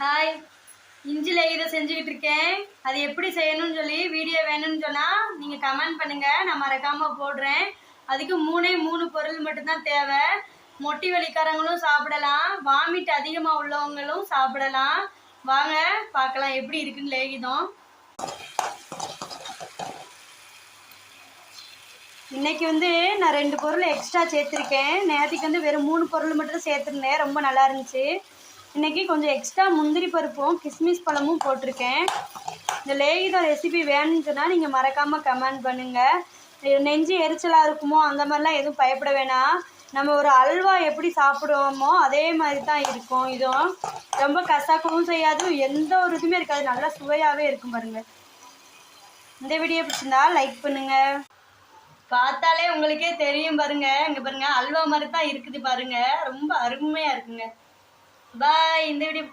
Hi, இஞ்சி லேகிதை செஞ்சுக்கிட்டு இருக்கேன். அது எப்படி செய்யணும்னு சொல்லி வீடியோ வேணும்னு சொன்னால் நீங்கள் கமெண்ட் பண்ணுங்கள், நான் மறக்காமல் போடுறேன். அதுக்கு மூணு பொருள் மட்டும்தான் தேவை. மொட்டி வலிக்காரங்களும் சாப்பிடலாம், வாமிட் அதிகமாக உள்ளவங்களும் சாப்பிடலாம். வாங்க பார்க்கலாம் எப்படி இருக்குன்னு லேகிதம். இன்னைக்கு நான் 2 பொருள் எக்ஸ்ட்ரா சேர்த்துருக்கேன். நேற்றுக்கு வெறும் 3 பொருள் மட்டும் சேர்த்துருந்தேன், ரொம்ப நல்லா இருந்துச்சு. இன்றைக்கி கொஞ்சம் எக்ஸ்ட்ரா முந்திரி பருப்பும் கிஸ்மிஸ் பழமும் போட்டிருக்கேன். இந்த லேகிதம் ரெசிபி வேணும்னு சொன்னால் நீங்கள் மறக்காமல் கமெண்ட் பண்ணுங்கள். நெஞ்சு எரிச்சலாக இருக்குமோ அந்த மாதிரிலாம் எதுவும் பயப்பட வேணாம். நம்ம ஒரு அல்வா எப்படி சாப்பிடுவோமோ அதே மாதிரி தான் இருக்கும். இதுவும் ரொம்ப கசக்கவும் செய்யாது, எந்த ஒரு இதுவுமே இருக்காது, நல்லா சுவையாகவே இருக்கும் பாருங்கள். இந்த வீடியோ பிடிச்சிருந்தா லைக் பண்ணுங்கள். பார்த்தாலே உங்களுக்கே தெரியும் பாருங்கள், இங்கே பாருங்கள் அல்வா மாதிரி தான் இருக்குது பாருங்கள், ரொம்ப அருமையாக இருக்குங்க. பாய். இந்த வீடியோ